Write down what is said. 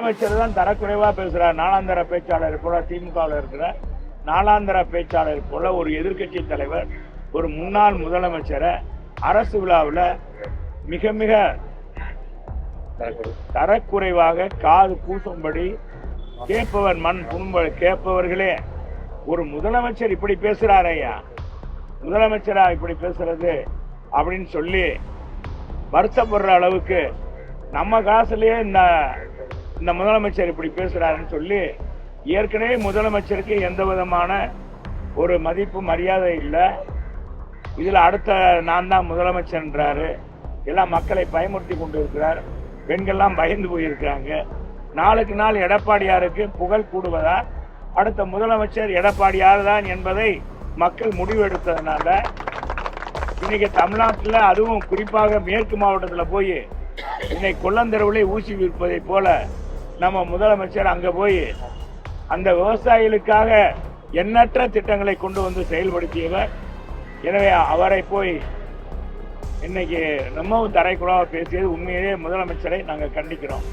அமைச்சர் தான் தரக்குறைவா பேசுறார். நாளாந்தர பேச்சாளர் போல திமுகவில் இருக்கிற நாளாந்தர பேச்சாளர் போல ஒரு எதிர்க்கட்சி தலைவர் ஒரு முன்னாள் முதலமைச்சரை அரசு விழாவில் மிக மிக தரக்குறைவாக காது கூசும்படி கேட்பவர் மண் புண்படி கேட்பவர்களே ஒரு முதலமைச்சர் இப்படி பேசுறாரு ஐயா, முதலமைச்சரா இப்படி பேசுறது அப்படின்னு சொல்லி வருத்தப்படுற அளவுக்கு நம்ம காசுலயே இந்த முதலமைச்சர் இப்படி பேசுறாருன்னு சொல்லி ஏற்கனவே முதலமைச்சருக்கு எந்த விதமான ஒரு மதிப்பு மரியாதை இல்லை. இதுல அடுத்த நான் தான் முதலமைச்சர்ன்றாரு. எல்லாம் மக்களை பயமுறுத்தி கொண்டு இருக்கிறார். பெண்கள்லாம் பயந்து போயிருக்காங்க. நாளுக்கு நாள் எடப்பாடியாருக்கு புகழ் கூடுவதா அடுத்த முதலமைச்சர் எடப்பாடியார் தான் என்பதை மக்கள் முடிவெடுத்ததுனால இன்னைக்கு தமிழ்நாட்டில் அதுவும் குறிப்பாக மேற்கு மாவட்டத்தில் போய் இன்னைக்கு கொல்லந்தெருவிலே ஊசி விற்பதை போல நம்ம முதலமைச்சர் அங்க போய் அந்த விவசாயிகளுக்காக எண்ணற்ற திட்டங்களை கொண்டு வந்து செயல்படுத்தியவர். எனவே அவரை போய் இன்னைக்கு ரொம்பவும் தரைக்குறவா பேசியது உண்மையிலேயே முதலமைச்சரை நாங்கள் கண்டிக்கிறோம்.